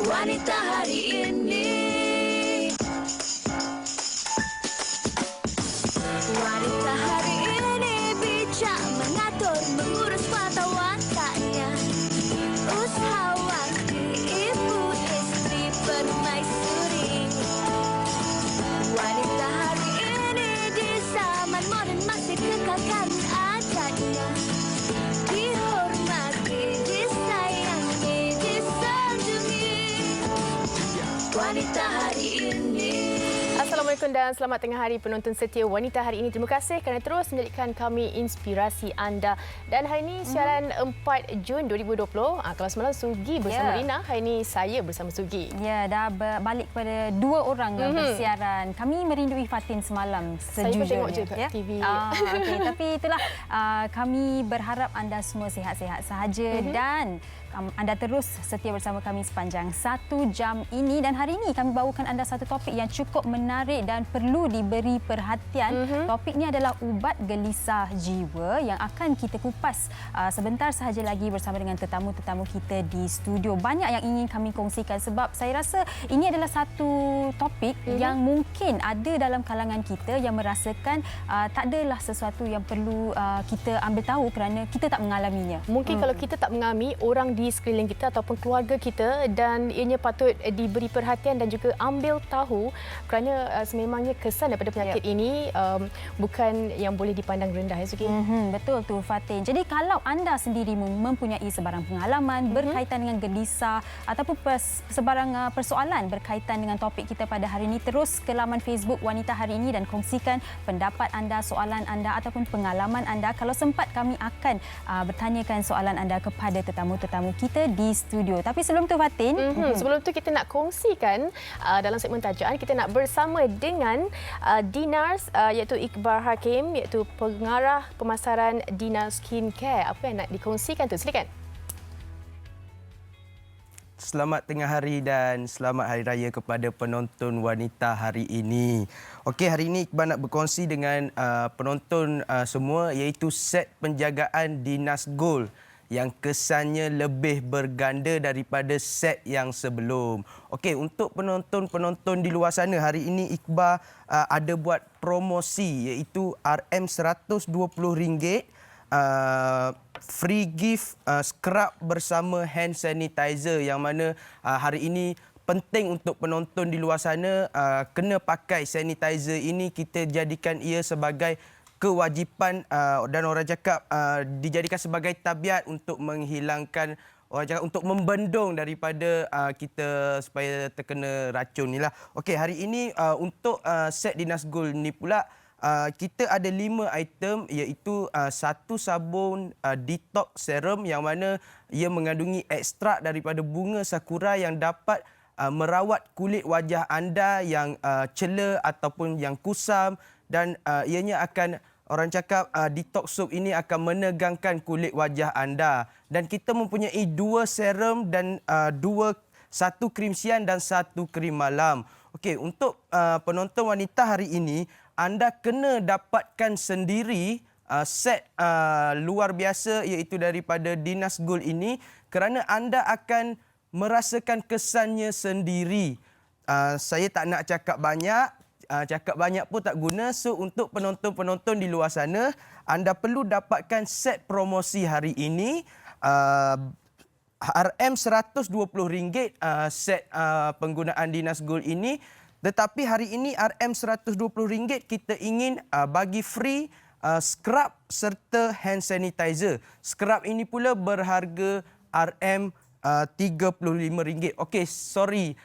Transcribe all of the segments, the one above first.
Wanita hari ini. Wanita hari ini bijak mengatur, mengurus mata wantanya. Usahawati, ibu istri permaisuri. Wanita hari ini di zaman modern masih kekalkan adatnya. Dihormati, disayangi, disanjungi. Wanita hari ini. Assalamualaikum dan selamat tengah hari penonton setia Wanita hari ini. Terima kasih kerana terus menjadikan kami inspirasi anda. Dan hari ini siaran 4 Jun 2020. Kalau semalam Sugi bersama Rina, hari ini saya bersama Sugi. Ya, dah balik kepada dua orang bersiaran. Kami merindui Fatin semalam sejujurnya. Saya pun tengok je kat TV. Okay. Tapi itulah kami berharap anda semua sihat-sihat sahaja dan anda terus setia bersama kami sepanjang 1 jam ini. Dan hari ini kami bawakan anda satu topik yang cukup menarik dan perlu diberi perhatian. Topik ini adalah ubat gelisah jiwa yang akan kita kupas sebentar sahaja lagi bersama dengan tetamu-tetamu kita di studio. Banyak yang ingin kami kongsikan sebab saya rasa ini adalah satu topik yang mungkin ada dalam kalangan kita yang merasakan tak adalah sesuatu yang perlu kita ambil tahu kerana kita tak mengalaminya. Mungkin kalau kita tak mengalami, orang di sekeliling kita ataupun keluarga kita, dan ianya patut diberi perhatian dan juga ambil tahu kerana sememangnya kesan daripada penyakit ini bukan yang boleh dipandang rendah. Suki. Betul tu Fatin. Jadi kalau anda sendiri mempunyai sebarang pengalaman berkaitan dengan gelisah ataupun sebarang persoalan berkaitan dengan topik kita pada hari ini, terus ke laman Facebook Wanita Hari Ini dan kongsikan pendapat anda, soalan anda ataupun pengalaman anda. Kalau sempat kami akan bertanyakan soalan anda kepada tetamu-tetamu kita di studio. Tapi sebelum tu Fatin, sebelum tu kita nak kongsikan dalam segmen tajaan, kita nak bersama dengan Dinars iaitu Iqbal Hakim, iaitu pengarah pemasaran Dina Skincare. Apa yang nak dikongsikan tu? Silakan. Selamat tengah hari dan selamat hari raya kepada penonton Wanita hari ini. Okey, hari ini Iqbal nak berkongsi dengan penonton semua iaitu set penjagaan Dinas Gold yang kesannya lebih berganda daripada set yang sebelum. Okey, untuk penonton-penonton di luar sana, hari ini Iqbal ada buat promosi iaitu RM120, free gift scrub bersama hand sanitizer, yang mana hari ini penting untuk penonton di luar sana kena pakai sanitizer ini. Kita jadikan ia sebagai kewajipan dan orang cakap dijadikan sebagai tabiat untuk menghilangkan, orang cakap untuk membendung daripada kita supaya terkena racun ni lah. Okey, hari ini untuk set Dinas Gold ni pula kita ada 5 item iaitu satu sabun detox serum yang mana ia mengandungi ekstrak daripada bunga sakura yang dapat merawat kulit wajah anda yang cela ataupun yang kusam, dan ianya akan, orang cakap detox soap ini akan menegangkan kulit wajah anda. Dan kita mempunyai 2 serum dan satu krim siang dan satu krim malam. Okey, untuk penonton wanita hari ini, anda kena dapatkan sendiri set luar biasa iaitu daripada Dinas Gold ini kerana anda akan merasakan kesannya sendiri. Saya tak nak cakap banyak pun tak guna. So untuk penonton-penonton di luar sana, anda perlu dapatkan set promosi hari ini RM120 set penggunaan Dinas Gold ini. Tetapi hari ini RM120 kita ingin bagi free scrub serta hand sanitizer. Scrub ini pula berharga RM35. Okey, sorry.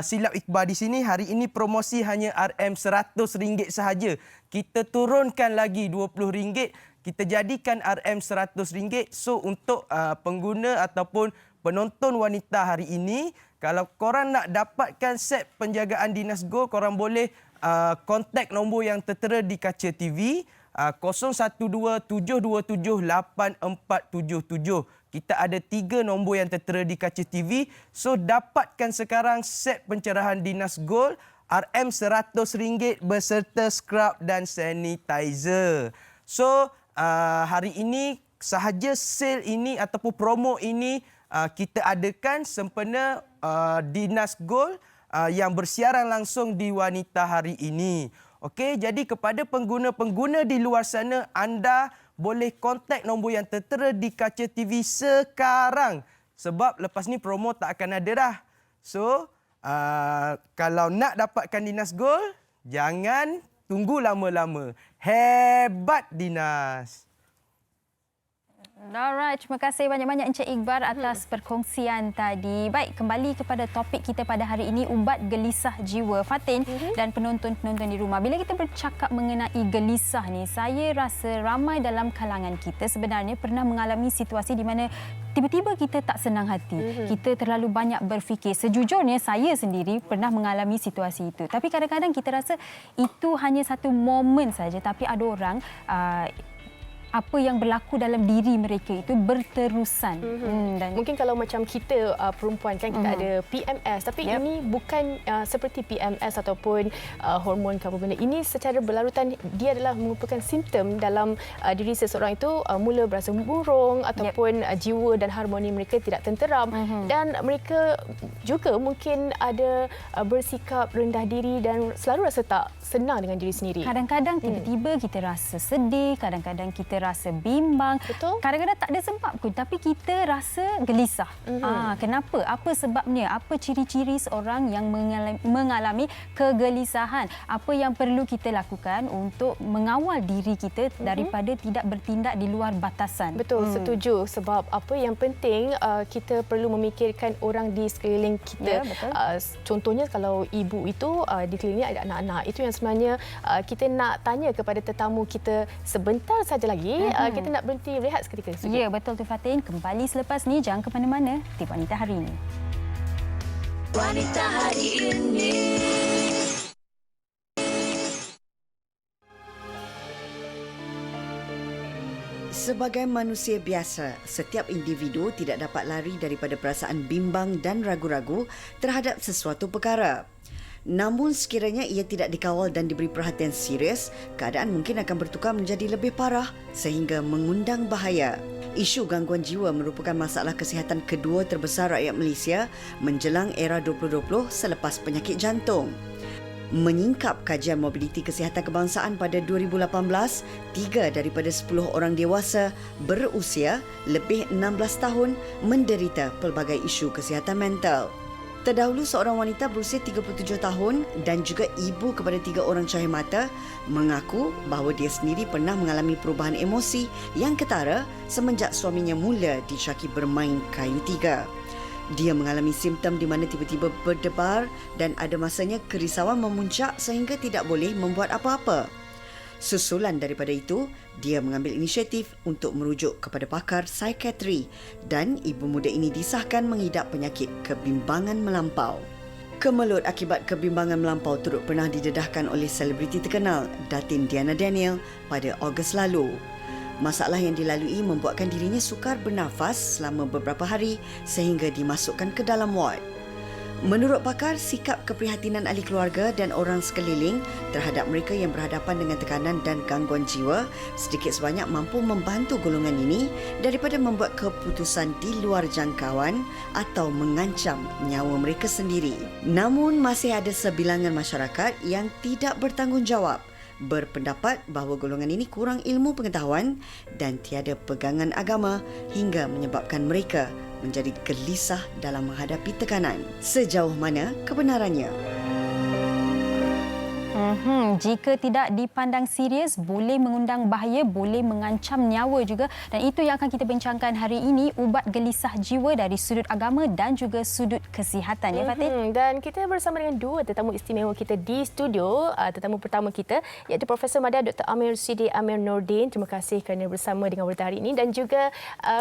Silap Iqbal di sini. Hari ini promosi hanya RM100 sahaja. Kita turunkan lagi RM20. Kita jadikan RM100. So untuk pengguna ataupun penonton wanita hari ini, kalau korang nak dapatkan set penjagaan Dinas Gold, korang boleh kontak nombor yang tertera di kaca TV 0127278477. Kita ada 3 nombor yang tertera di kaca TV. So dapatkan sekarang set pencerahan Dinas Gold RM100 beserta scrub dan sanitizer. So hari ini sahaja sale ini ataupun promo ini kita adakan sempena Dinas Gold yang bersiaran langsung di Wanita hari ini. Okey, jadi kepada pengguna-pengguna di luar sana, anda boleh kontak nombor yang tertera di kaca TV sekarang. Sebab lepas ni promo tak akan ada dah. So, kalau nak dapatkan Dinas Gold, jangan tunggu lama-lama. Hebat Dinas! Alright, terima kasih banyak-banyak Encik Iqbal atas perkongsian tadi. Baik, kembali kepada topik kita pada hari ini, ubat gelisah jiwa. Fatin dan penonton-penonton di rumah. Bila kita bercakap mengenai gelisah ni, saya rasa ramai dalam kalangan kita sebenarnya pernah mengalami situasi di mana tiba-tiba kita tak senang hati. Kita terlalu banyak berfikir. Sejujurnya saya sendiri pernah mengalami situasi itu. Tapi kadang-kadang kita rasa itu hanya satu momen saja, tapi ada orang apa yang berlaku dalam diri mereka itu berterusan. Dan mungkin kalau macam kita perempuan kan kita ada PMS, tapi ini bukan seperti PMS ataupun hormon ke apa benda. Ini secara berlarutan dia adalah merupakan simptom dalam diri seseorang itu mula berasa murung ataupun jiwa dan harmoni mereka tidak tenteram dan mereka juga mungkin ada bersikap rendah diri dan selalu rasa tak senang dengan diri sendiri. Kadang-kadang tiba-tiba kita rasa sedih, kadang-kadang kita rasa bimbang. Betul. Kadang-kadang tak ada sebab pun, tapi kita rasa gelisah. Kenapa? Apa sebabnya? Apa ciri-ciri seorang yang mengalami kegelisahan? Apa yang perlu kita lakukan untuk mengawal diri kita daripada tidak bertindak di luar batasan? Betul, setuju. Sebab apa yang penting kita perlu memikirkan orang di sekeliling kita. Ya, betul. Contohnya kalau ibu itu di kelilingnya ada anak-anak. Itu yang sebenarnya kita nak tanya kepada tetamu kita sebentar saja lagi. Kita nak berhenti rehat seketika. Ya, betul tu Fatin. Kembali selepas ni, jangan ke mana-mana. Di Wanita Hari Ini. Wanita hari ini. Sebagai manusia biasa, setiap individu tidak dapat lari daripada perasaan bimbang dan ragu-ragu terhadap sesuatu perkara. Namun sekiranya ia tidak dikawal dan diberi perhatian serius, keadaan mungkin akan bertukar menjadi lebih parah sehingga mengundang bahaya. Isu gangguan jiwa merupakan masalah kesihatan kedua terbesar rakyat Malaysia menjelang era 2020 selepas penyakit jantung. Menyingkap kajian mobiliti kesihatan kebangsaan pada 2018, 3 daripada 10 orang dewasa berusia lebih 16 tahun menderita pelbagai isu kesihatan mental. Terdahulu seorang wanita berusia 37 tahun dan juga ibu kepada 3 orang cahaya mata mengaku bahawa dia sendiri pernah mengalami perubahan emosi yang ketara semenjak suaminya mula disyaki bermain kayu tiga. Dia mengalami simptom di mana tiba-tiba berdebar dan ada masanya kerisauan memuncak sehingga tidak boleh membuat apa-apa. Susulan daripada itu, dia mengambil inisiatif untuk merujuk kepada pakar psikiatri dan ibu muda ini disahkan mengidap penyakit kebimbangan melampau. Kemelut akibat kebimbangan melampau turut pernah didedahkan oleh selebriti terkenal Datin Diana Daniel pada Ogos lalu. Masalah yang dilalui membuatkan dirinya sukar bernafas selama beberapa hari sehingga dimasukkan ke dalam ward. Menurut pakar, sikap keprihatinan ahli keluarga dan orang sekeliling terhadap mereka yang berhadapan dengan tekanan dan gangguan jiwa sedikit sebanyak mampu membantu golongan ini daripada membuat keputusan di luar jangkauan atau mengancam nyawa mereka sendiri. Namun masih ada sebilangan masyarakat yang tidak bertanggungjawab, berpendapat bahawa golongan ini kurang ilmu pengetahuan dan tiada pegangan agama hingga menyebabkan mereka menjadi gelisah dalam menghadapi tekanan. Sejauh mana kebenarannya? Jika tidak dipandang serius, boleh mengundang bahaya, boleh mengancam nyawa juga. Dan itu yang akan kita bincangkan hari ini, ubat gelisah jiwa dari sudut agama dan juga sudut kesihatan. Ya, Fatin? Dan kita bersama dengan 2 tetamu istimewa kita di studio. Tetamu pertama kita iaitu Profesor Madya Dr. Amir Sidi Amir Nordin. Terima kasih kerana bersama dengan Wanita hari ini. Dan juga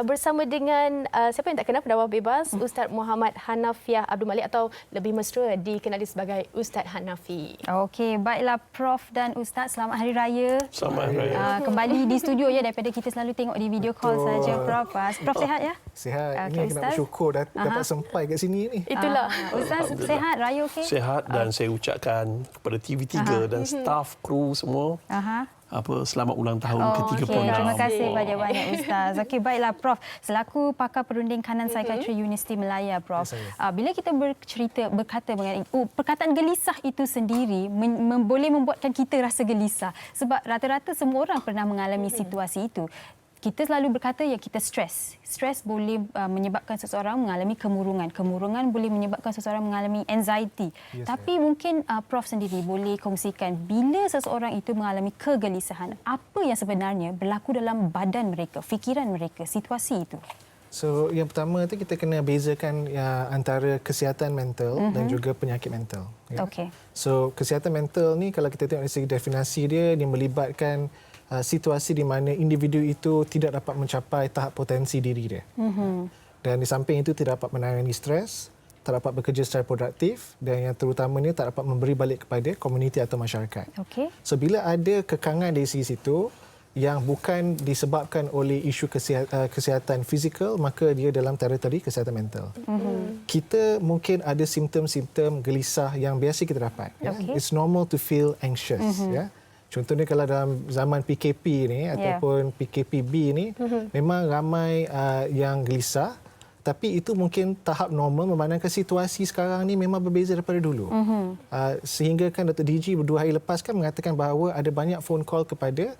bersama dengan siapa yang tak kenal, pendakwah bebas, Ustaz Muhammad Hanafiah Abdul Malik atau lebih mesra dikenali sebagai Ustaz Hanafi. Okey, baiklah Prof dan Ustaz, selamat Hari Raya. Selamat Hari Raya. Kembali di studio ya, daripada kita selalu tengok di video call saja, Prof. Prof sihat ya? Sihat. Okey, Ini kena bersyukur dapat sampai kat sini ni. Itulah. Ustaz sihat, Raya okey? Sihat dan saya ucapkan kepada TV3 dan staf, kru semua. selamat ulang tahun ke-36. Terima kasih banyak-banyak Ustaz. Okey, baiklah Prof. Selaku pakar perunding kanan psikiatri Universiti Malaya, Prof. Bila kita berkata mengenai perkataan gelisah itu sendiri boleh membuatkan kita rasa gelisah. Sebab rata-rata semua orang pernah mengalami situasi itu. Kita selalu berkata yang kita stres. Stres boleh menyebabkan seseorang mengalami kemurungan. Kemurungan boleh menyebabkan seseorang mengalami anxiety. Tapi mungkin Prof sendiri boleh kongsikan bila seseorang itu mengalami kegelisahan, apa yang sebenarnya berlaku dalam badan mereka, fikiran mereka, situasi itu? So yang pertama tu kita kena bezakan antara kesihatan mental dan juga penyakit mental. Ya. Okey. So kesihatan mental ni kalau kita tengok dari segi definisi dia melibatkan situasi di mana individu itu tidak dapat mencapai tahap potensi diri dia. Dan di samping itu tidak dapat menangani stres, tak dapat bekerja secara produktif dan yang terutamanya tak dapat memberi balik kepada komuniti atau masyarakat. Okey. So bila ada kekangan dari segi situ yang bukan disebabkan oleh isu kesihatan fizikal, maka dia dalam teritori kesihatan mental. Kita mungkin ada simptom-simptom gelisah yang biasa kita dapat. Okay. It's normal to feel anxious. Ya. Contohnya kalau dalam zaman PKP ni ataupun PKPB ni memang ramai yang gelisah, tapi itu mungkin tahap normal memandangkan situasi sekarang ni memang berbeza daripada dulu. Sehingga kan Dr. DG 2 hari lepas kan mengatakan bahawa ada banyak phone call kepada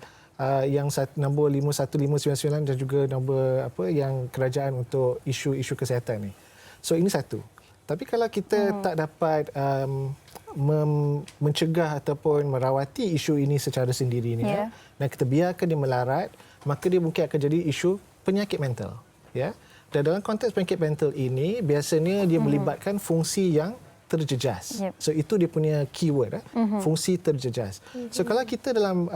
yang nombor 51599 dan juga nombor yang kerajaan untuk isu-isu kesihatan ni. So ini satu. Tapi kalau kita tak dapat mencegah ataupun merawati isu ini secara sendiri ni, dan kita biarkan dia melarat, maka dia mungkin akan jadi isu penyakit mental. Ya. Dan dalam konteks penyakit mental ini, biasanya dia melibatkan fungsi yang terjejas. So itu dia punya keyword, fungsi terjejas. So kalau kita dalam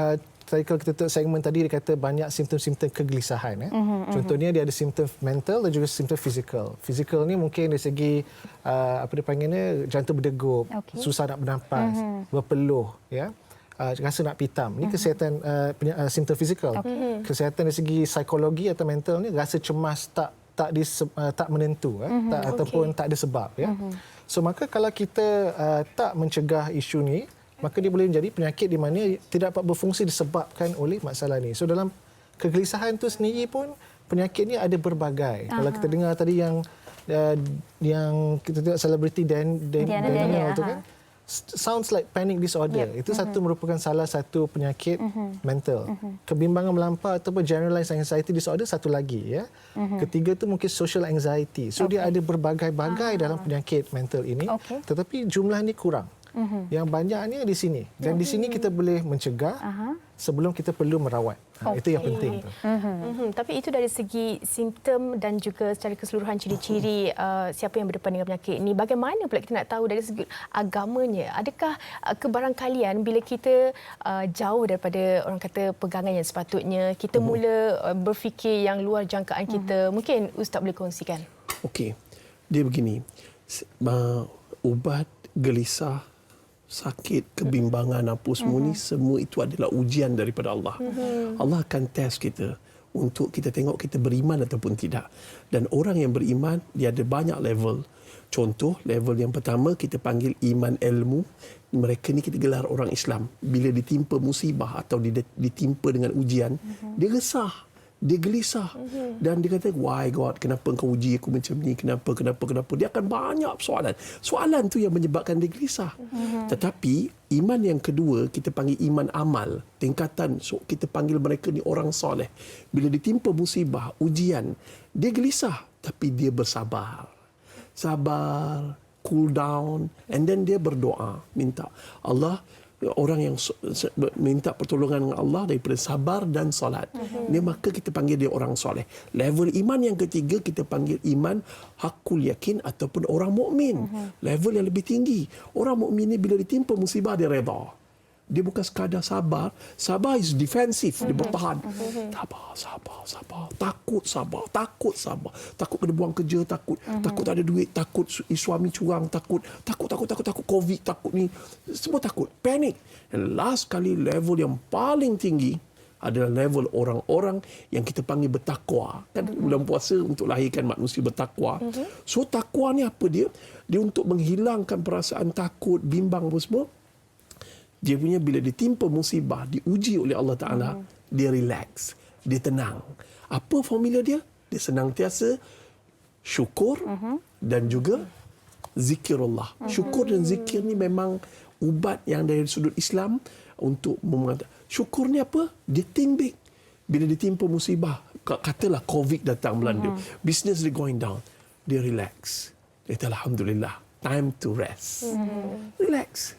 tadi kalau kita tengok segmen tadi dia kata banyak simptom-simptom kegelisahan. Contohnya dia ada simptom mental dan juga simptom fizikal. Fizikal ni mungkin dari segi apa dia panggilnya jantung berdegup, susah nak bernafas, berpeluh, ya. Rasa nak pitam. Ini kesihatan simptom fizikal. Kesihatan dari segi psikologi atau mental ni rasa cemas tak menentu, ataupun tak ada sebab, ya. So maka kalau kita tak mencegah isu ni, maka dia boleh menjadi penyakit di mana tidak dapat berfungsi disebabkan oleh masalah ni. So dalam kegelisahan itu sendiri pun penyakit ni ada berbagai. Kalau kita dengar tadi yang kita tengok selebriti Daniel tu kan, sounds like panic disorder. Itu satu merupakan salah satu penyakit mental. Kebimbangan melampau ataupun generalized anxiety disorder satu lagi, ya. Ketiga tu mungkin social anxiety. So dia ada berbagai-bagai dalam penyakit mental ini, tetapi jumlah ni kurang. Yang banyaknya di sini. Dan di sini kita boleh mencegah sebelum kita perlu merawat. Itu yang penting. Tapi itu dari segi simptom dan juga secara keseluruhan ciri-ciri siapa yang berdepan dengan penyakit ini. Bagaimana pula kita nak tahu dari segi agamanya? Adakah kebarangkalian bila kita jauh daripada orang kata pegangan yang sepatutnya, kita mula berfikir yang luar jangkaan kita? Mungkin Ustaz boleh kongsikan. Okey. Dia begini. Ubat gelisah, sakit, kebimbangan apa semua ni, semua itu adalah ujian daripada Allah. Allah akan test kita untuk kita tengok kita beriman ataupun tidak. Dan orang yang beriman, dia ada banyak level. Contoh, level yang pertama kita panggil iman ilmu. Mereka ni kita gelar orang Islam. Bila ditimpa musibah atau ditimpa dengan ujian, dia resah. Dia gelisah dan dia kata, why God, kenapa engkau uji aku macam ni, kenapa. Dia akan banyak soalan tu yang menyebabkan dia gelisah. Tetapi iman yang kedua kita panggil iman amal, tingkatan, so kita panggil mereka ni orang soleh. Bila ditimpa musibah, ujian, dia gelisah tapi dia bersabar, cool down, and then dia berdoa, minta Allah. Orang yang minta pertolongan dengan Allah daripada sabar dan solat. Dia maka kita panggil dia orang soleh. Level iman yang ketiga kita panggil iman hakul yakin ataupun orang mukmin. Level yang lebih tinggi. Orang mukmin ni bila ditimpa musibah dia redha. Dia bukan sekadar sabar. Sabar is defensif. Dia bertahan. Sabar. Takut sabar. Takut kena buang kerja. Takut tak ada duit. Takut suami curang. Takut COVID. Takut ni. Semua takut. Panik. Dan last kali level yang paling tinggi adalah level orang-orang yang kita panggil bertakwa. Kan bulan puasa untuk lahirkan manusia bertakwa. So takwa ni apa dia? Dia untuk menghilangkan perasaan takut, bimbang apa semua. Dia punya bila ditimpa musibah, diuji oleh Allah Ta'ala, dia relax, dia tenang. Apa formula dia? Dia senantiasa syukur dan juga zikirullah. Syukur dan zikir ni memang ubat yang dari sudut Islam untuk mengatakan. Syukur ni apa? Dia think big. Bila ditimpa musibah, katalah COVID datang melanda, business dia going down, dia relax. Dia kata, Alhamdulillah, time to rest. Relax,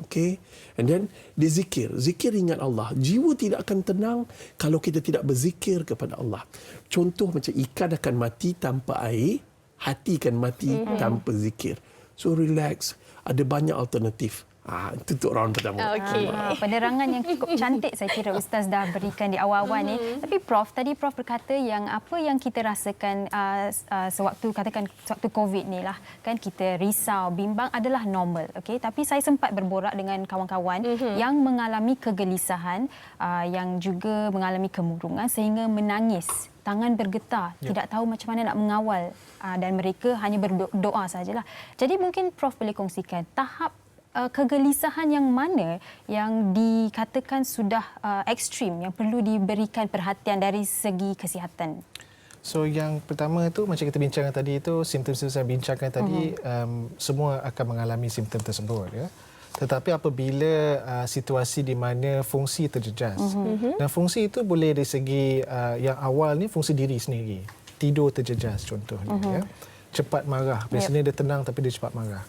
okay. And then dia zikir ingat Allah. Jiwa tidak akan tenang kalau kita tidak berzikir kepada Allah. Contoh macam ikan akan mati tanpa air, hati akan mati tanpa zikir. So relax, ada banyak alternatif. Itu untuk round pertama. Okey. Penerangan yang cukup cantik saya kira Ustaz dah berikan di awal-awal ni. Tapi Prof, tadi Prof berkata yang apa yang kita rasakan sewaktu COVID ni lah, kan kita risau, bimbang adalah normal. Okey, tapi saya sempat berborak dengan kawan-kawan yang mengalami kegelisahan, yang juga mengalami kemurungan sehingga menangis. Tangan bergetar, tidak tahu macam mana nak mengawal, dan mereka hanya berdoa sajalah. Jadi mungkin Prof boleh kongsikan tahap kegelisahan yang mana yang dikatakan sudah ekstrim, yang perlu diberikan perhatian dari segi kesihatan? So yang pertama tu macam kita bincangkan tadi itu, simptom-simptom saya bincangkan tadi, semua akan mengalami simptom tersebut, ya. Tetapi apabila situasi di mana fungsi terjejas, dan fungsi itu boleh dari segi yang awal ni fungsi diri sendiri, tidur terjejas contohnya, ya. Cepat marah, biasanya dia tenang tapi dia cepat marah.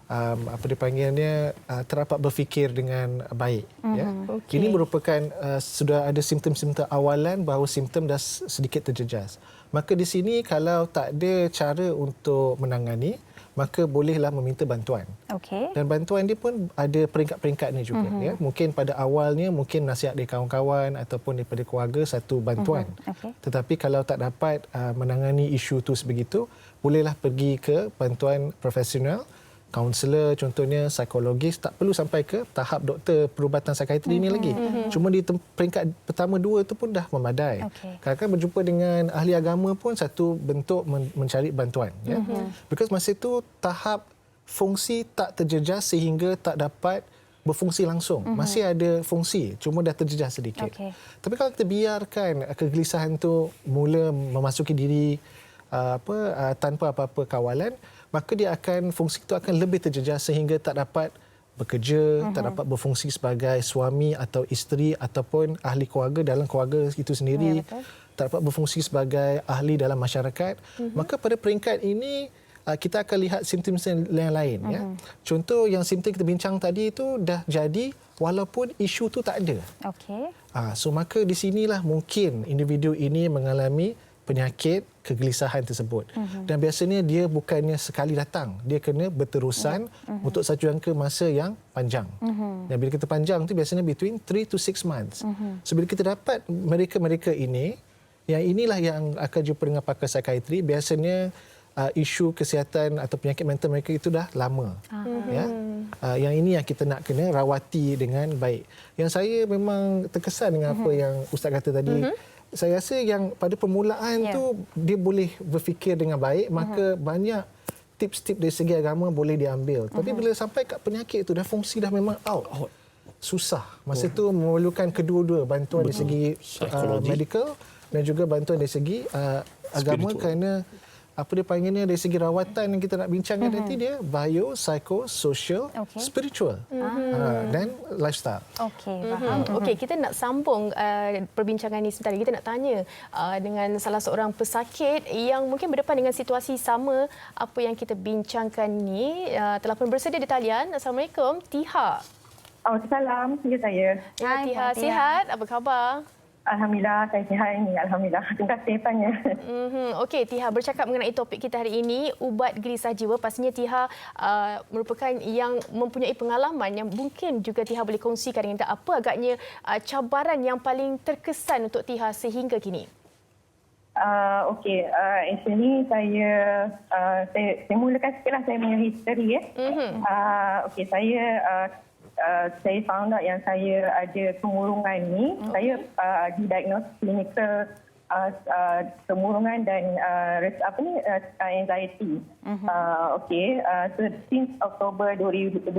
Apa dipanggilnya, terapat berfikir dengan baik, ya. Ini merupakan sudah ada simptom-simptom awalan bahawa simptom dah sedikit terjejas. Maka di sini kalau tak ada cara untuk menangani, maka bolehlah meminta bantuan. Okey. Dan bantuan dia pun ada peringkat-peringkatnya juga, ya. Mungkin pada awalnya mungkin nasihat dari kawan-kawan ataupun daripada keluarga satu bantuan. Okey. Tetapi kalau tak dapat menangani isu itu sebegitu, bolehlah pergi ke bantuan profesional, kaunselor contohnya, psikologis, tak perlu sampai ke tahap doktor perubatan psikiatri ini lagi. Cuma di peringkat pertama dua itu pun dah memadai. Kadang-kadang berjumpa dengan ahli agama pun satu bentuk mencari bantuan, ya. Because masa itu tahap fungsi tak terjejas sehingga tak dapat berfungsi langsung. Masih ada fungsi, cuma dah terjejas sedikit. Tapi kalau kita biarkan kegelisahan tu mula memasuki diri tanpa apa-apa kawalan, maka dia akan, fungsi itu akan lebih terjejas sehingga tak dapat bekerja, tak dapat berfungsi sebagai suami atau isteri ataupun ahli keluarga dalam keluarga itu sendiri, tak dapat berfungsi sebagai ahli dalam masyarakat. Maka pada peringkat ini kita akan lihat simptom yang lain, ya. Contoh yang simptom kita bincang tadi itu dah jadi walaupun isu itu tak ada. So maka di sinilah mungkin individu ini mengalami penyakit kegelisahan tersebut. Dan biasanya dia bukannya sekali datang, dia kena berterusan untuk satu jangka masa yang panjang. Dan bila kita panjang tu biasanya between 3 to 6 months. So bila kita dapat mereka-mereka ini, yang inilah yang akan jumpa dengan pakar psikiatri, biasanya isu kesihatan atau penyakit mental mereka itu dah lama. Ya. Yang ini yang kita nak kena rawati dengan baik. Yang saya memang terkesan dengan apa yang Ustaz kata tadi. Saya rasa yang pada permulaan tu dia boleh berfikir dengan baik, maka banyak tips-tips dari segi agama boleh diambil. Tapi bila sampai kat penyakit tu dah fungsi dah memang out. Susah. Masa tu memerlukan kedua-dua, bantuan dari segi medical dan juga bantuan dari segi agama, kerana apa dia panggilnya dari segi rawatan yang kita nak bincangkan nanti, dia bio, psycho, social, spiritual dan lifestyle. Okey, kita nak sambung perbincangan ini sebentar. Kita nak tanya dengan salah seorang pesakit yang mungkin berdepan dengan situasi sama apa yang kita bincangkan ni. Telefon bersedia di talian. Assalamualaikum, Tiha. Salam, saya. Ya, Tiha, sihat? Apa khabar? Alhamdulillah, saya sihat ini. Alhamdulillah. Terima kasih tanya. Okey, Tiha, bercakap mengenai topik kita hari ini, ubat gelisah jiwa. Pastinya Tiha merupakan yang mempunyai pengalaman yang mungkin juga Tiha boleh kongsikan dengan kita. Apa agaknya cabaran yang paling terkesan untuk Tiha sehingga kini? Okey, actually saya mulakan sikitlah saya punya history, ya. Okey, saya found out yang saya ada kemurungan ni. Saya didiagnose clinical kemurungan dan anxiety. So since Oktober 2018.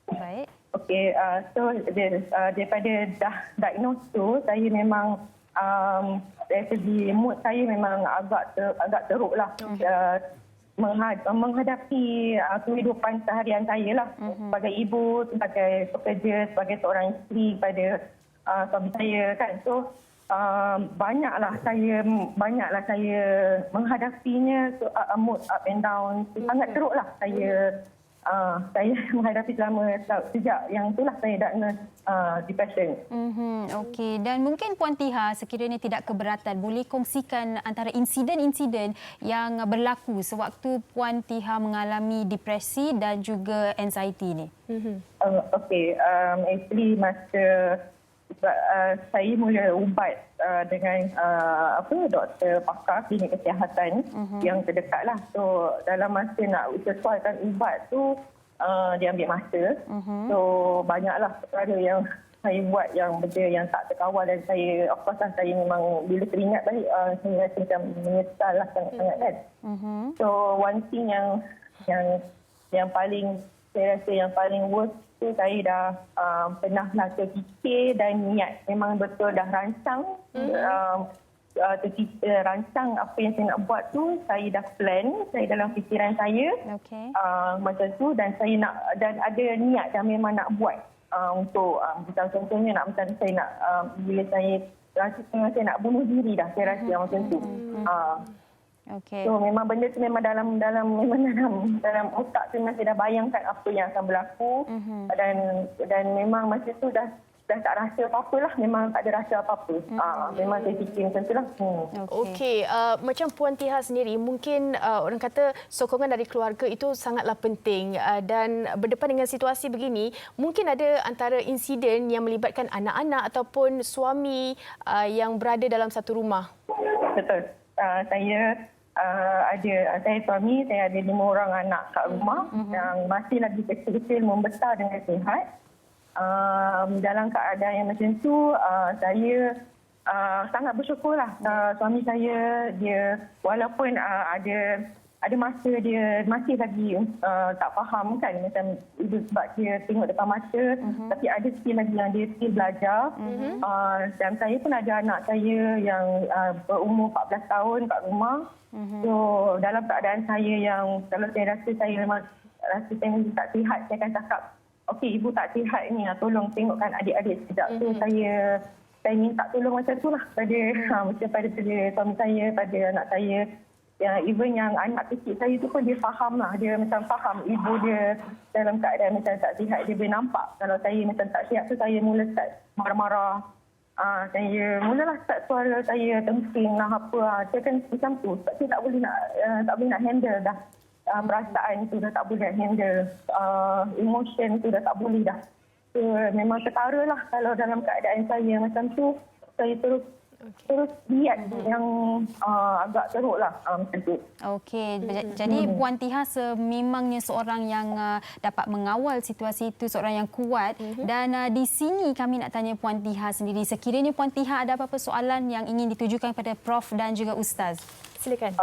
Baik. Okey, so daripada dah diagnose tu, saya memang dari segi mood saya memang agak teruk lah. Menghadapi kehidupan seharian saya lah. Sebagai ibu, sebagai pekerja, sebagai seorang isteri kepada suami saya kan. So banyaklah saya menghadapinya, mood up and down. Sangat teruk lah saya menghadapi sejak yang itulah saya diagnose depression. Okey, dan mungkin Puan Tiha sekiranya tidak keberatan boleh kongsikan antara insiden-insiden yang berlaku sewaktu Puan Tiha mengalami depresi dan juga anxiety ni. Okey, actually masa saya mula ubat dengan doktor pakar klinik kesihatan yang terdekat lah. So dalam masa nak sesuaikan ubat tu dia ambil masa. So banyaklah perkara yang saya buat yang benda yang tak terkawal dan saya of course lah, saya memang bila teringat balik saya rasa macam menyesal lah sangat-sangat kan. So one thing yang paling saya rasa yang paling worst tu saya dah pernah lah terfikir dan niat memang betul dah rancang rancang apa yang saya nak buat tu, saya dah plan, saya dalam fikiran saya macam tu dan saya nak dan ada niat dah memang nak buat untuk misal contohnya nak macam saya nak bila saya rasa saya nak bunuh diri dah saya rasa macam tu. So memang benda tu memang dalam otak tu memang saya dah bayangkan apa yang akan berlaku dan memang masa tu dah tak rasa apa-apa lah, memang tak ada rasa apa-apa. Memang saya fikir macam tu lah. Okey, macam Puan Tiha sendiri, mungkin orang kata sokongan dari keluarga itu sangatlah penting dan berdepan dengan situasi begini, mungkin ada antara insiden yang melibatkan anak-anak ataupun suami yang berada dalam satu rumah. Betul. Saya suami, saya ada 5 orang anak kat rumah yang masih lagi kecil-kecil membesar dengan sihat. Dalam keadaan yang macam tu, saya sangat bersyukurlah. Suami saya, dia walaupun ada masa dia masih lagi tak faham kan macam itu sebab dia tengok depan mata, tapi ada skill lagi yang dia still belajar. Dan saya pun ada anak saya yang berumur 14 tahun kat rumah. So dalam keadaan saya yang kalau saya rasa saya memang rasa saya tak sihat, saya akan cakap, okey ibu tak sihat ni, tolong tengokkan adik-adik sekejap. So saya minta tolong macam tu lah pada suami saya, pada anak saya. Even yang anak kecil saya tu pun dia faham lah. Dia macam faham ibu dia dalam keadaan macam tak sihat. Dia boleh nampak kalau saya macam tak sihat tu saya mula start marah-marah. Saya mulalah start suara saya tengking lah apa. Saya kan macam tu. Sebab saya tak boleh nak handle dah. Perasaan tu dah tak boleh handle. Emotion tu dah tak boleh dah. So memang ketara lah kalau dalam keadaan saya macam tu. Saya terus lihat yang agak teruk lah macam tu. Okey, jadi Puan Tiha sememangnya seorang yang dapat mengawal situasi itu, seorang yang kuat. Dan di sini kami nak tanya Puan Tiha sendiri, sekiranya Puan Tiha ada apa-apa soalan yang ingin ditujukan kepada Prof dan juga Ustaz. Silakan.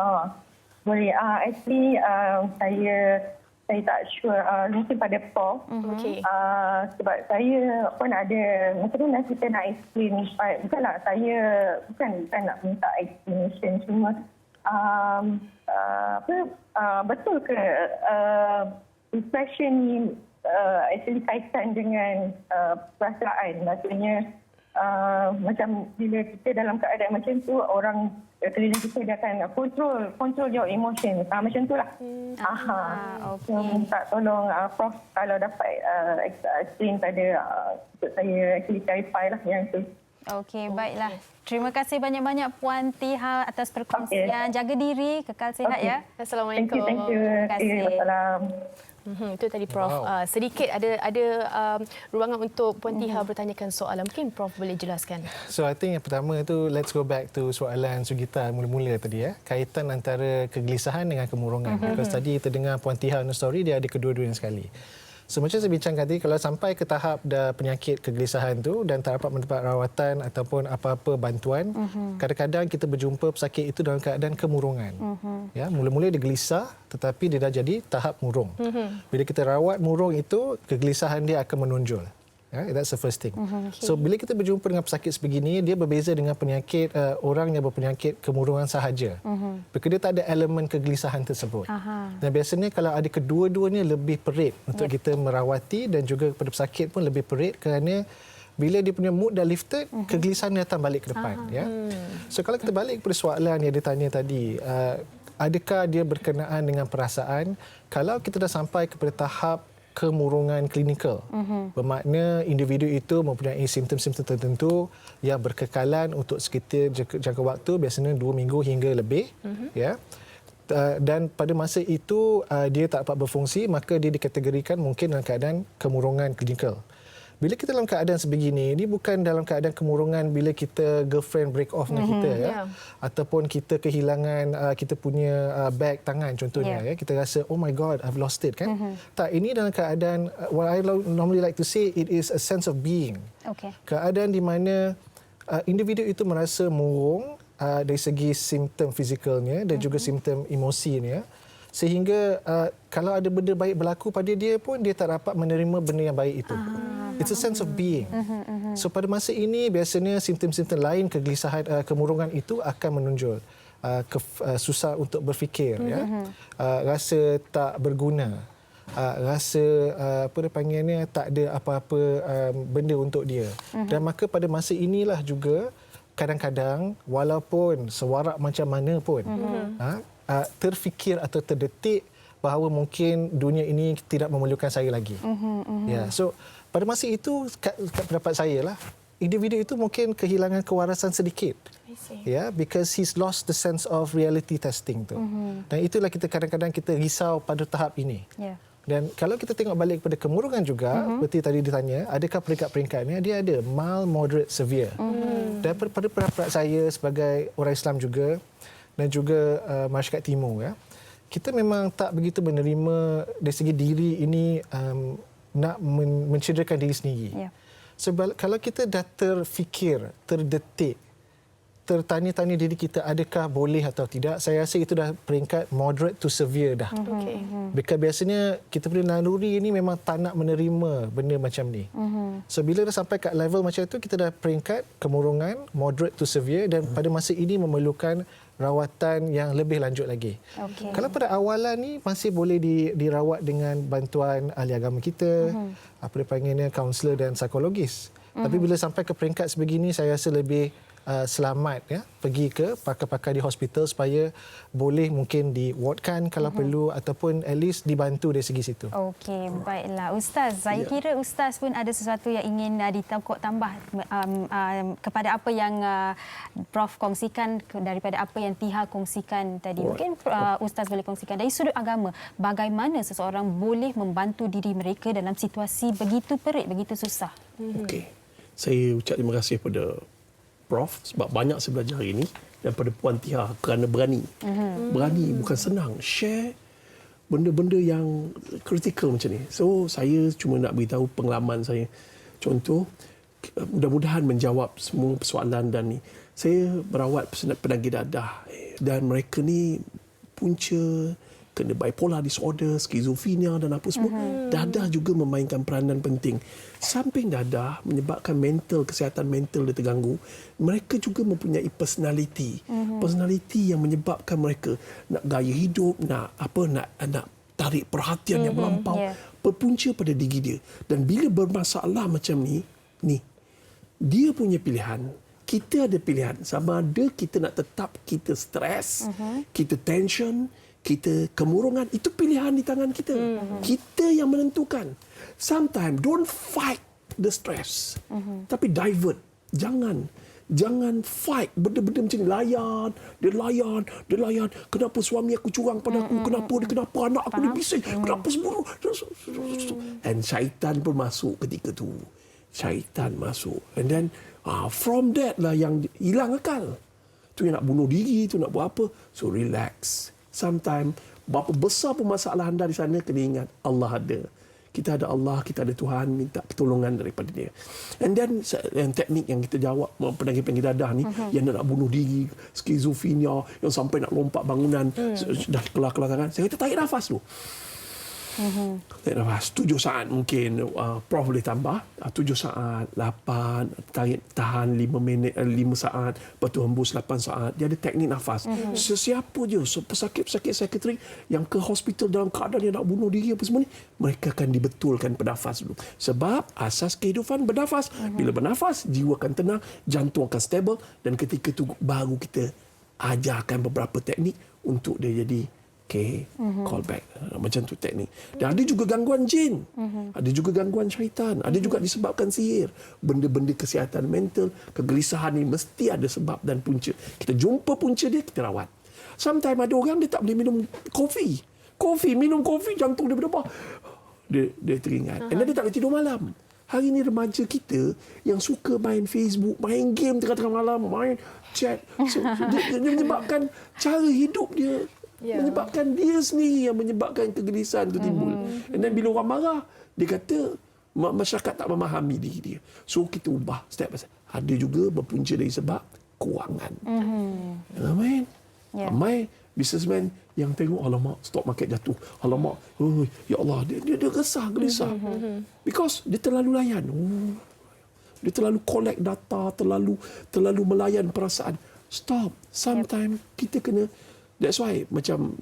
Boleh. Actually saya tak sure mungkin pada Prof. Sebab saya pun ada macam mana kita nak explain, bukanlah saya bukan nak minta explanation, cuma betul ke depression ni actually kaitan dengan perasaan. Maksudnya macam bila kita dalam keadaan macam tu, orang keliling kita dia akan control your emotion. Macam tu lah. So, minta tolong Prof kalau dapat explain pada untuk saya actually clarify lah yang tu. Okey, baiklah. Terima kasih banyak-banyak Puan Tiha atas perkongsian. Jaga diri, kekal sihat ya. Assalamualaikum. Thank you. Terima kasih. Wassalam. Itu tadi Prof. Sedikit ada ruangan untuk Puan Tiha bertanyakan soalan. Mungkin Prof boleh jelaskan. So I think yang pertama itu let's go back to soalan Sugita mula-mula tadi ya. Kaitan antara kegelisahan dengan kemurungan. Because tadi kita dengar Puan Tiha on the story, dia ada kedua-duanya sekali. So macam saya bincangkan tadi, kalau sampai ke tahap dah penyakit kegelisahan tu dan tak dapat mendapat rawatan ataupun apa-apa bantuan, kadang-kadang kita berjumpa pesakit itu dalam keadaan kemurungan. Ya, mula-mula dia gelisah tetapi dia dah jadi tahap murung. Bila kita rawat murung itu, kegelisahan dia akan menonjol. That's the first thing. So bila kita berjumpa dengan pesakit sebegini, dia berbeza dengan penyakit orang yang berpenyakit kemurungan sahaja. Because dia tak ada elemen kegelisahan tersebut. Dan biasanya kalau ada kedua-duanya lebih perit untuk kita merawati, dan juga kepada pesakit pun lebih perit kerana bila dia punya mood dah lifted, kegelisahan datang balik ke depan. Ya. So kalau kita balik kepada soalan yang ditanya tadi, adakah dia berkenaan dengan perasaan? Kalau kita dah sampai kepada tahap kemurungan klinikal. Bermakna individu itu mempunyai simptom-simptom tertentu yang berkekalan untuk sekitar jangka waktu, biasanya 2 minggu hingga lebih. Ya. Dan pada masa itu dia tak dapat berfungsi, maka dia dikategorikan mungkin dalam keadaan kemurungan klinikal. Bila kita dalam keadaan sebegini, ini bukan dalam keadaan kemurungan bila kita girlfriend break off dengan kita, ya, ataupun kita kehilangan kita punya bag tangan contohnya, ya, kita rasa oh my god I've lost it, kan. Tak, ini dalam keadaan what I normally like to say, it is a sense of being. Keadaan di mana individu itu merasa murung dari segi simptom fizikalnya dan juga simptom emosinya, sehingga kalau ada benda baik berlaku pada dia pun dia tak dapat menerima benda yang baik itu. It's a sense of being. So pada masa ini biasanya simptom-simptom lain kegelisahan, kemurungan itu akan menonjol. Susah untuk berfikir, ya. Rasa tak berguna. Rasa apa dia panggilnya, tak ada apa-apa benda untuk dia. Dan maka pada masa inilah juga kadang-kadang walaupun sewarak macam mana pun, terfikir atau terdetik bahawa mungkin dunia ini tidak memerlukan saya lagi. Ya, so pada masa itu, kat pendapat saya lah, individu itu mungkin kehilangan kewarasan sedikit. Ya, because he's lost the sense of reality testing tu. Dan itulah kita kadang-kadang kita risau pada tahap ini. Dan kalau kita tengok balik kepada kemurungan juga, seperti tadi ditanya, adakah peringkat-peringkatnya? Dia ada mild, moderate, severe. Dan pada pendapat saya sebagai orang Islam juga, dan juga masyarakat timur, ya, kita memang tak begitu menerima dari segi diri ini nak mencederakan diri sendiri. Sebab kalau kita dah terfikir, terdetik, tertanya-tanya diri kita adakah boleh atau tidak, saya rasa itu dah peringkat moderate to severe dah. Because biasanya kita punya naluri ini memang tak nak menerima benda macam ni. So bila dah sampai kat level macam itu, kita dah peringkat kemurungan moderate to severe, dan pada masa ini memerlukan rawatan yang lebih lanjut lagi. Kalau pada awalan ni masih boleh dirawat dengan bantuan ahli agama kita, apa dipanggilnya kaunselor dan psikologis. Tapi bila sampai ke peringkat sebegini, saya rasa lebih selamat, ya, pergi ke pakar-pakar di hospital supaya boleh mungkin di-wardkan kalau perlu, ataupun at least dibantu dari segi situ. Okey, baiklah. Ustaz, saya kira Ustaz pun ada sesuatu yang ingin ditangkap tambah kepada apa yang Prof kongsikan, daripada apa yang Tiha kongsikan tadi. Mungkin Ustaz boleh kongsikan dari sudut agama, bagaimana seseorang boleh membantu diri mereka dalam situasi begitu perit, begitu susah. Okey. Saya ucap terima kasih pada Prof sebab banyak saya belajar hari ini, dan pada Puan Tiha kerana berani. Berani bukan senang share benda-benda yang kritikal macam ni. So saya cuma nak beritahu pengalaman saya. Contoh, mudah-mudahan menjawab semua persoalan. Dan ni saya merawat penagih dadah, dan mereka ni punca kena bipolar disorder, skizofrenia dan apa semua. Dadah juga memainkan peranan penting. Samping dadah menyebabkan kesihatan mental dia terganggu, mereka juga mempunyai personality. Personality yang menyebabkan mereka nak gaya hidup, nak tarik perhatian yang melampau, berpunca pada diri dia. Dan bila bermasalah macam ni, dia punya pilihan. Kita ada pilihan, sama ada kita nak tetap kita stres, kita tension, kita kemurungan, itu pilihan di tangan kita. Kita yang menentukan. Sometimes don't fight the stress, tapi divert. Jangan fight benda-benda macam ni. Dia layan. Kenapa suami aku curang pada aku? Kenapa anak aku bising? Kenapa semua? And syaitan pun masuk ketika tu. Syaitan masuk. And then from that lah yang hilang akal. Tu yang nak bunuh diri, tu nak buat apa. So relax. Sometimes berapa besar pun masalah anda di sana, kena ingat Allah ada. kita ada Allah, kita ada Tuhan, minta pertolongan daripada dia. And then teknik yang kita jawab penagih-penagih dadah ni, yang nak bunuh diri, skizofrenia, yang sampai nak lompat bangunan, dah kelar-kelar kan. Saya kata tarik nafas dulu. Tarik nafas 7 saat mungkin, Prof boleh tambah 7 saat, 8, tahan 5 minit, 5 saat, lepas tu hembus 8 saat. Dia ada teknik nafas. Sesiapa je pesakit-pesakit psikiatrik yang ke hospital dalam keadaan dia nak bunuh diri apa semua ni, mereka akan dibetulkan bernafas dulu. Sebab asas kehidupan bernafas. Bila bernafas, jiwa akan tenang, jantung akan stabil, dan ketika tu baru kita ajarkan beberapa teknik untuk dia jadi call back. Macam tu teknik. Dan ada juga gangguan jin. Ada juga gangguan syaitan. Ada juga disebabkan sihir. Benda-benda kesihatan mental, kegelisahan ni mesti ada sebab dan punca. Kita jumpa punca dia, kita rawat. Sometimes ada orang dia tak boleh minum kopi. Minum kopi, jantung dia berdebar. Dia teringat. Dan dia tak boleh tidur malam. Hari ni remaja kita yang suka main Facebook, main game tengah-tengah malam, main chat. So, dia menyebabkan cara hidup dia, menyebabkan dia sendiri yang menyebabkan kegelisahan itu timbul. Dan bila orang marah, dia kata masyarakat tak memahami diri dia. So kita ubah step by step. Ada juga berpunca dari sebab kewangan. Ramai businessman yang tengok, alamak, stock market jatuh. Alamak, ya Allah, dia resah, gelisah. Because dia terlalu layan. Dia terlalu collect data, terlalu melayan perasaan. Stop. Sometimes kita kena. That's why macam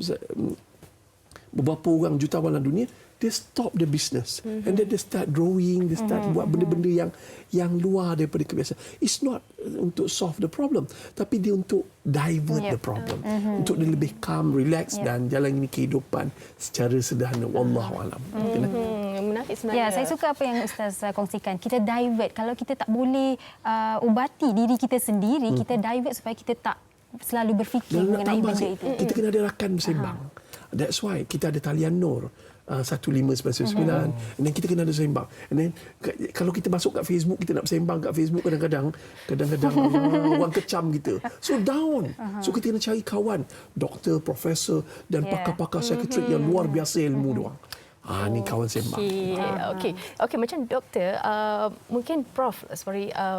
beberapa orang jutawan dalam dunia, they stop the business and then they start drawing, they start buat benda-benda yang luar daripada kebiasaan. It's not untuk solve the problem, tapi dia untuk divert the problem, untuk dia lebih calm, relax dan jalan ini kehidupan secara sederhana. Wallahualam. Menarik sebenarnya. Ya, saya suka apa yang Ustaz kongsikan. Kita divert. Kalau kita tak boleh ubati diri kita sendiri, kita divert supaya kita tak selalu berfikir mengenai benda itu. Kita kena ada rakan bersembang. That's why kita ada talian Nur 1599. Dan kita kena ada sembang. And then kalau kita masuk kat Facebook, kita nak bersembang kat Facebook, kadang-kadang orang kecam kita. So down. So kita kena cari kawan, doktor, profesor dan pakar-pakar psikiatrik yang luar biasa ilmu diorang. Ni kawan sembang. Okey, macam doktor, mungkin Prof,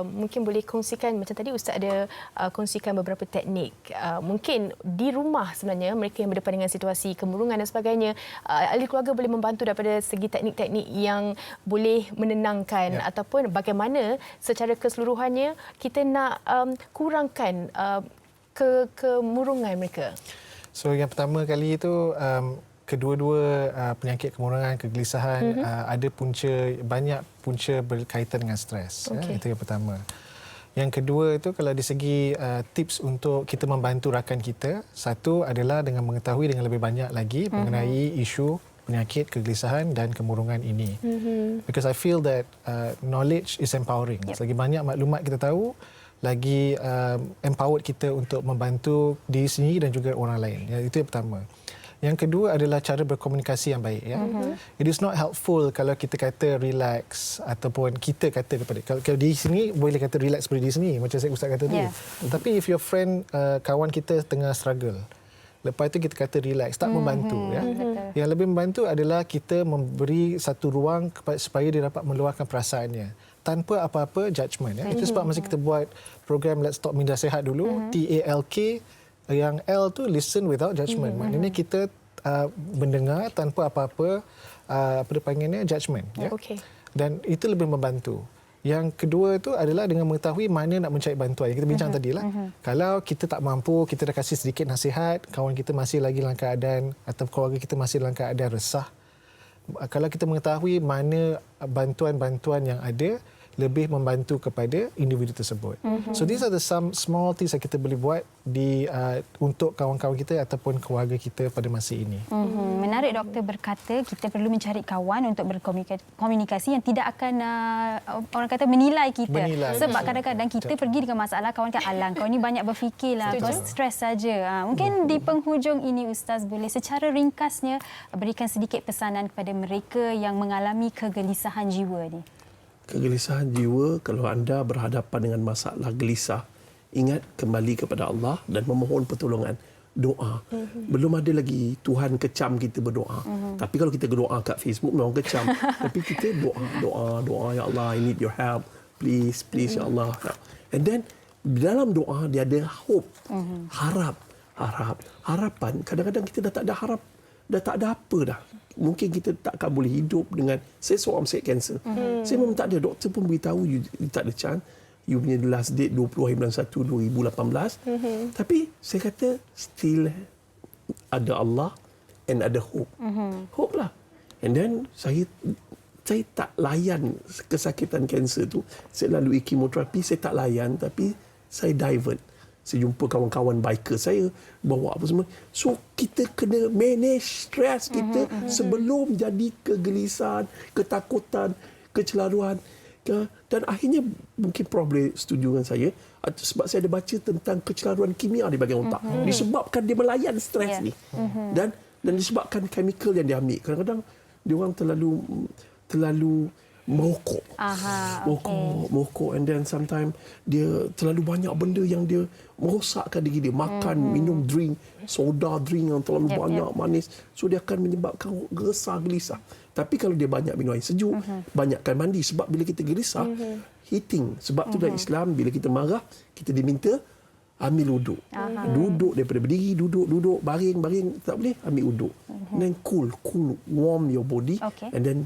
mungkin boleh kongsikan, macam tadi Ustaz ada kongsikan beberapa teknik. Mungkin di rumah sebenarnya mereka yang berdepan dengan situasi kemurungan dan sebagainya, ahli keluarga boleh membantu daripada segi teknik-teknik yang boleh menenangkan ataupun bagaimana secara keseluruhannya kita nak kurangkan kemurungan mereka. So yang pertama kali itu, kedua-dua penyakit kemurungan, kegelisahan ada banyak punca berkaitan dengan stres. Itu yang pertama. Yang kedua itu, kalau dari segi tips untuk kita membantu rakan kita, satu adalah dengan mengetahui dengan lebih banyak lagi mengenai isu penyakit, kegelisahan dan kemurungan ini. Because I feel that knowledge is empowering. Selagi banyak maklumat kita tahu, lagi empowered kita untuk membantu diri sendiri dan juga orang lain. Itu yang pertama. Yang kedua adalah cara berkomunikasi yang baik. It is not helpful kalau kita kata relax ataupun kita kata kepada, kalau di sini boleh kata relax pada diri sendiri macam saya Ustaz kata tadi. Tapi if your friend, kawan kita tengah struggle, lepas itu kita kata relax, tak membantu. Yang lebih membantu adalah kita memberi satu ruang supaya dia dapat meluahkan perasaannya tanpa apa-apa judgement. Itu sebab masa kita buat program Let's Talk Minda Sehat dulu, TALK, yang L tu listen without judgement. Maknanya kita mendengar tanpa apa-apa apa dipanggilnya judgement. Dan itu lebih membantu. Yang kedua itu adalah dengan mengetahui mana nak mencari bantuan. Yang kita bincang tadilah. Kalau kita tak mampu, kita dah kasih sedikit nasihat, kawan kita masih lagi dalam keadaan atau keluarga kita masih dalam keadaan resah. Kalau kita mengetahui mana bantuan-bantuan yang ada, lebih membantu kepada individu tersebut. So these are the some small things yang kita boleh buat untuk kawan-kawan kita ataupun keluarga kita pada masa ini. Menarik doktor berkata kita perlu mencari kawan untuk berkomunikasi yang tidak akan orang kata menilai kita. Sebab kadang-kadang kita pergi dengan masalah, kawan kata alang kau ni banyak berfikirlah, kau stres saja. Mungkin di penghujung ini Ustaz boleh secara ringkasnya berikan sedikit pesanan kepada mereka yang mengalami kegelisahan jiwa ni. Kegelisahan jiwa, kalau anda berhadapan dengan masalah gelisah, ingat kembali kepada Allah dan memohon pertolongan doa. Belum ada lagi Tuhan kecam kita berdoa. Tapi kalau kita berdoa kat Facebook memang kecam. Tapi kita doa, ya Allah, I need your help. Please, ya Allah. And then dalam doa dia ada hope. Harapan. Kadang-kadang kita dah tak ada harap, dah tak ada apa dah. Mungkin kita takkan boleh hidup dengan, saya seorang sakit kanser. Saya memang tak ada, doktor pun beritahu you tak ada chance. You punya last date 20 hari bulan 1 2018. Tapi saya kata still ada Allah and ada hope. Hope lah. And then saya tak layan kesakitan kanser tu. Saya lalui kemoterapi, saya tak layan, tapi saya divert. Saya jumpa kawan-kawan biker saya, bawa apa semua. So kita kena manage stres kita sebelum jadi kegelisahan, ketakutan, kecelaruan. Dan akhirnya mungkin Prof boleh setuju dengan saya, sebab saya ada baca tentang kecelaruan kimia di bahagian otak. Disebabkan dia melayan stres ni. Dan disebabkan chemical yang dia ambil. Kadang-kadang dia orang terlalu merokok. Merokok, and then sometimes dia terlalu banyak benda yang dia merosakkan diri dia. Makan, minum drink, soda drink yang terlalu banyak, manis. So dia akan menyebabkan resah, gelisah. Tapi kalau dia banyak minum air sejuk, banyakkan mandi. Sebab bila kita gelisah, heating. Sebab tu dalam Islam, bila kita marah, kita diminta ambil uduk. Duduk daripada berdiri, duduk, baring, tak boleh, ambil uduk. And then cool, warm your body. And then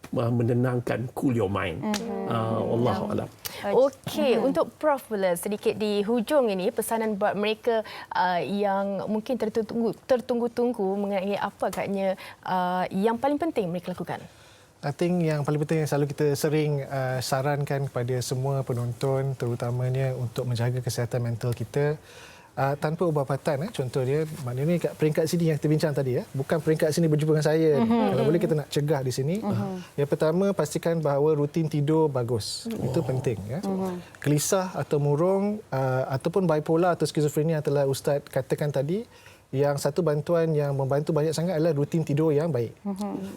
menenangkan, cool your mind. Wallahualam. Okey, untuk Prof pula sedikit di hujung ini, pesanan buat mereka yang mungkin tertunggu-tunggu mengenai apa agaknya yang paling penting mereka lakukan. I think yang paling penting yang selalu kita sering sarankan kepada semua penonton, terutamanya untuk menjaga kesihatan mental kita tanpa ubah-ubatan. Contoh dia, maknanya kat peringkat sini yang kita bincang tadi, bukan peringkat sini berjumpa dengan saya. Kalau boleh kita nak cegah di sini. Yang pertama, pastikan bahawa rutin tidur bagus. Itu penting. Gelisah atau murung ataupun bipolar atau skizofrenia yang telah Ustaz katakan tadi, yang satu bantuan yang membantu banyak sangat adalah rutin tidur yang baik.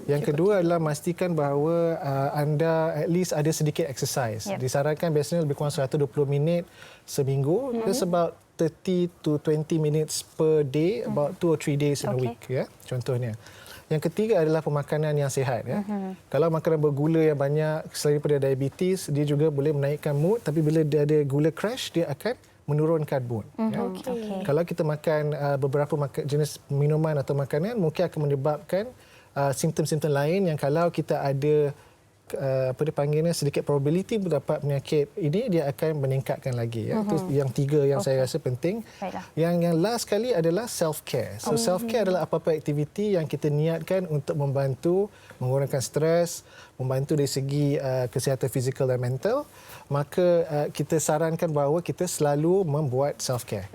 Yang kedua adalah pastikan bahawa anda at least ada sedikit exercise. Disarankan biasanya lebih kurang 120 minit seminggu. It's about 30 to 20 minutes per day, about 2 or 3 days in a week. Contohnya. Yang ketiga adalah pemakanan yang sihat. Kalau makanan bergula yang banyak, selain daripada diabetes, dia juga boleh menaikkan mood. Tapi bila dia ada gula crash, dia akan menurunkan mood. Kalau kita makan beberapa jenis minuman atau makanan, mungkin akan menyebabkan simptom-simptom lain yang kalau kita ada apa dipanggilnya sedikit probability mendapat penyakit ini, dia akan meningkatkan lagi. Itu yang tiga yang saya rasa penting. Yang last sekali adalah self-care. So self-care adalah apa-apa aktiviti yang kita niatkan untuk membantu mengurangkan stres, membantu dari segi kesihatan fizikal dan mental. Maka kita sarankan bahawa kita selalu membuat self-care.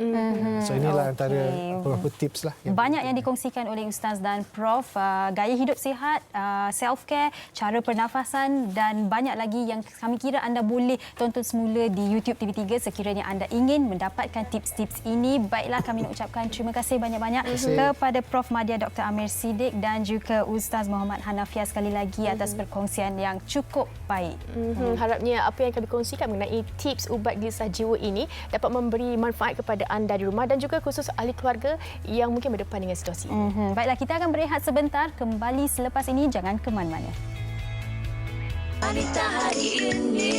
So inilah antara beberapa tips lah. Banyak yang dikongsikan oleh Ustaz dan Prof. Gaya hidup sihat, self-care, cara pernafasan dan banyak lagi yang kami kira anda boleh tonton semula di YouTube TV3 sekiranya anda ingin mendapatkan tips-tips ini. Baiklah, kami nak ucapkan terima kasih banyak-banyak kepada Prof. Madya Dr. Amir Siddiq dan juga Ustaz Muhammad Hanafiah sekali lagi atas perkongsian yang cukup baik. Harapnya apa yang kami kongsikan mengenai tips ubat gelisah jiwa ini dapat memberi manfaat kepada anda di rumah dan juga khusus ahli keluarga yang mungkin berdepan dengan situasi. Baiklah, kita akan berehat sebentar. Kembali selepas ini, jangan ke mana-mana. Wanita hari ini.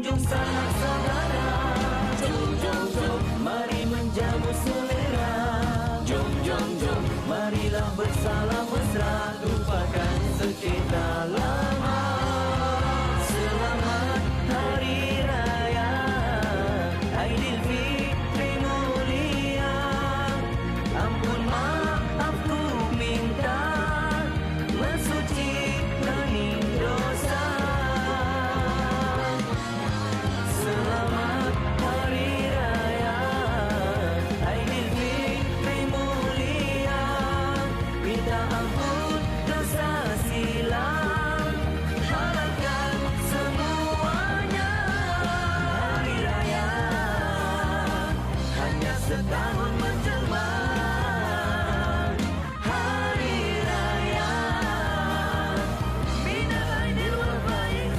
Junjung sanak saudara, jom jom jom, mari menjamu selera. Jom jom jom, marilah bersalam mesra, lupakan sengketa lama. Selamat Hari Raya Aidilfitri mulia. Ampun maaf ku minta, mensucikan dosa. Selamat Hari Raya Aidilfitri mulia. Minta ampun dosa silam, harapkan semuanya. Hari Raya hanya setahun menjelma. Hari Raya minal aidin wal faizin.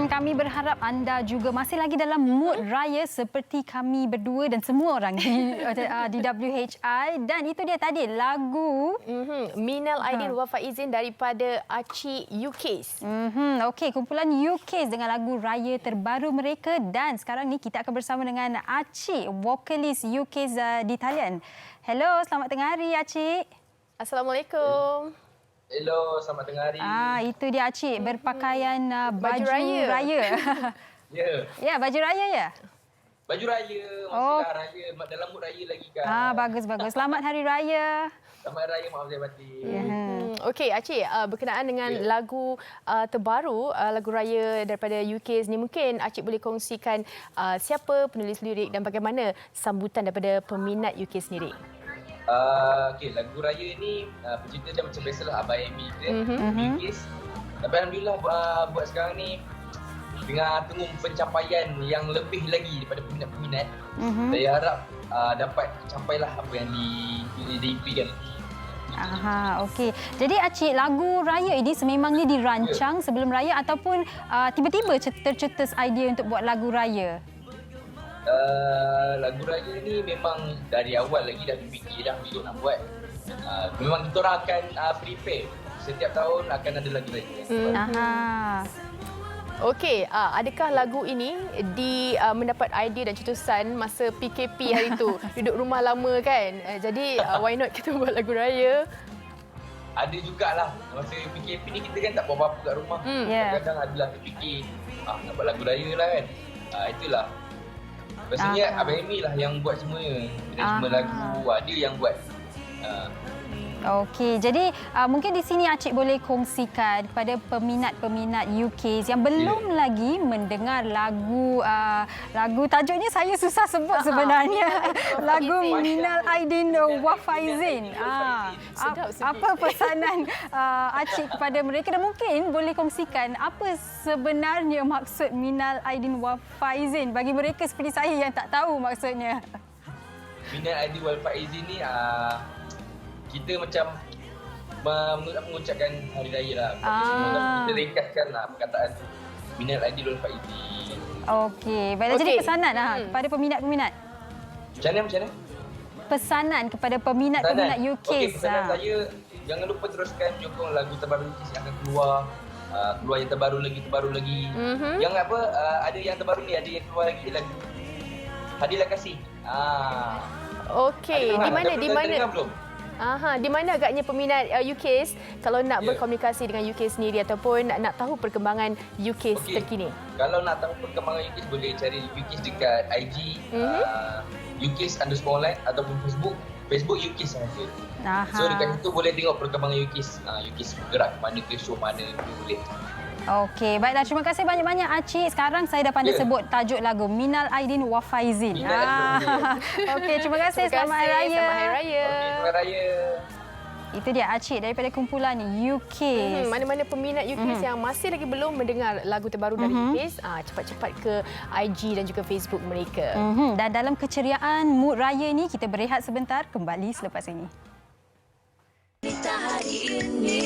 Kami berharap anda juga masih lagi dalam mood raya seperti kami berdua dan semua orang di WHI. Dan itu dia tadi lagu Minal Aidin wa Faizin daripada Acik UKs. Okey, kumpulan UKs dengan lagu raya terbaru mereka. Dan sekarang ni kita akan bersama dengan Acik, vokalis UKs di talian. Hello, selamat tengah hari Acik. Assalamualaikum. Hello, selamat tengah hari. Itu dia Acik berpakaian baju raya. Ya, Ya, baju raya ya? baju raya, masihlah raya, dalam mood raya lagi kan. Bagus. Selamat Hari Raya. Selamat Hari Raya, maaf saya batin. Okey, Acik, berkenaan dengan lagu terbaru, lagu raya daripada UKs ni, mungkin Acik boleh kongsikan siapa penulis lirik dan bagaimana sambutan daripada peminat UKs sendiri? Okey, lagu raya ni pencerita dia macam biasalah Abang Amy UKs. Tapi alhamdulillah buat sekarang ni dengan tengah pencapaian yang lebih lagi daripada peminat-peminat. Saya harap dapat campailah apa yang diimpikan. Okey. Jadi Acik, lagu raya ini sememangnya dirancang sebelum raya ataupun tiba-tiba tercetus idea untuk buat lagu raya? Lagu raya ni memang dari awal lagi dah fikir dah untuk nak buat. Memang kita orang akan prepare. Setiap tahun akan ada lagu raya. Okey, adakah lagu ini mendapat idea dan cetusan masa PKP hari itu? Duduk rumah lama kan? Jadi why not kita buat lagu raya? Ada jugalah. Masa PKP ni kita kan tak buat apa-apa kat rumah. Kadang-kadang adalah terfikir nak buat lagu raya lah kan. Itulah. Biasanya Abang Amy lah yang buat semuanya. Semua lagu dia yang buat. Okey, jadi mungkin di sini Acik boleh kongsikan kepada peminat-peminat UKs yang belum lagi mendengar lagu tajuknya saya susah sebut sebenarnya. Lagu Minal Aidin wa Faizin. Apa pesanan Acik kepada mereka dan mungkin boleh kongsikan apa sebenarnya maksud Minal Aidin wa Faizin bagi mereka seperti saya yang tak tahu maksudnya. Minal Aidin wal Faizin ni kita macam mengucapkan hari raya lah. Kita ringkaskan lah perkataan Minal Aidin wal Faizin. Okey, baiklah. Jadi pesanan kepada peminat-peminat. Macam mana? Pesanan kepada peminat-peminat UKs. Okey, pesanan saya, jangan lupa teruskan menyokong lagu terbaru UKs yang akan keluar. Keluar yang terbaru lagi. Yang ada yang terbaru ni, ada yang keluar lagi lagu Hadilah Kasih. Okey, di mana? Di mana agaknya peminat UKs kalau nak berkomunikasi dengan UKs sendiri ataupun nak tahu perkembangan UKs terkini? Kalau nak tahu perkembangan UKs boleh cari UKs dekat IG UKs_online ataupun Facebook UKs sahaja. So dekat situ boleh tengok perkembangan UKs. UKs bergerak ke mana, ke show mana boleh. Okey, baiklah. Terima kasih banyak-banyak Acik. Sekarang saya dah pandai sebut tajuk lagu Minal Aidin wa Faizin. Okey, terima kasih. Selamat Hari Raya. Selamat Hari Raya. Selamat Hari Raya. Itu dia Acik daripada kumpulan UKs. Mana-mana peminat UKs yang masih lagi belum mendengar lagu terbaru dari UKs, cepat-cepat ke IG dan juga Facebook mereka. Dan dalam keceriaan mood raya ni, kita berehat sebentar, kembali selepas ini. Kita hari ini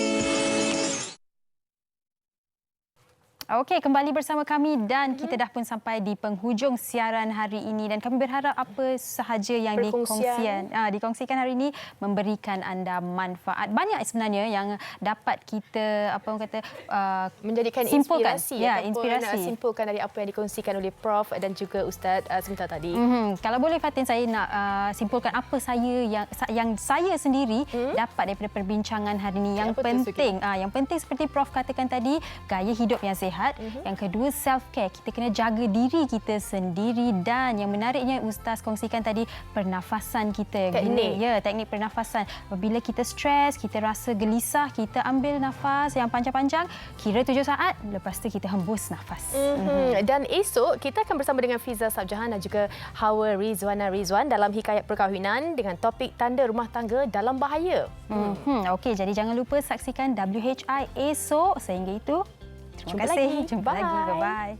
Okey, kembali bersama kami dan kita dah pun sampai di penghujung siaran hari ini dan kami berharap apa sahaja yang dikongsikan hari ini memberikan anda manfaat. Banyak sebenarnya yang dapat kita menjadikan simpulkan. inspirasi Inspirasi. simpulkan dari apa yang dikongsikan oleh Prof dan juga Ustaz sebentar tadi. Kalau boleh Fatin, saya nak simpulkan apa yang saya sendiri dapat daripada perbincangan hari ini. Yang penting seperti Prof katakan tadi, gaya hidup yang sihat. Yang kedua, self care. Kita kena jaga diri kita sendiri dan yang menariknya Ustaz kongsikan tadi, pernafasan kita. Teknik pernafasan. Apabila kita stres, kita rasa gelisah, kita ambil nafas yang panjang-panjang, kira 7 saat, lepas tu kita hembus nafas. Dan esok kita akan bersama dengan Fiza Sabjahan dan juga Hawa Rizwan dalam Hikayat Perkahwinan dengan topik tanda rumah tangga dalam bahaya. Okey, jadi jangan lupa saksikan WHI esok. Sehingga itu, terima kasih. Jumpa lagi. Bye-bye.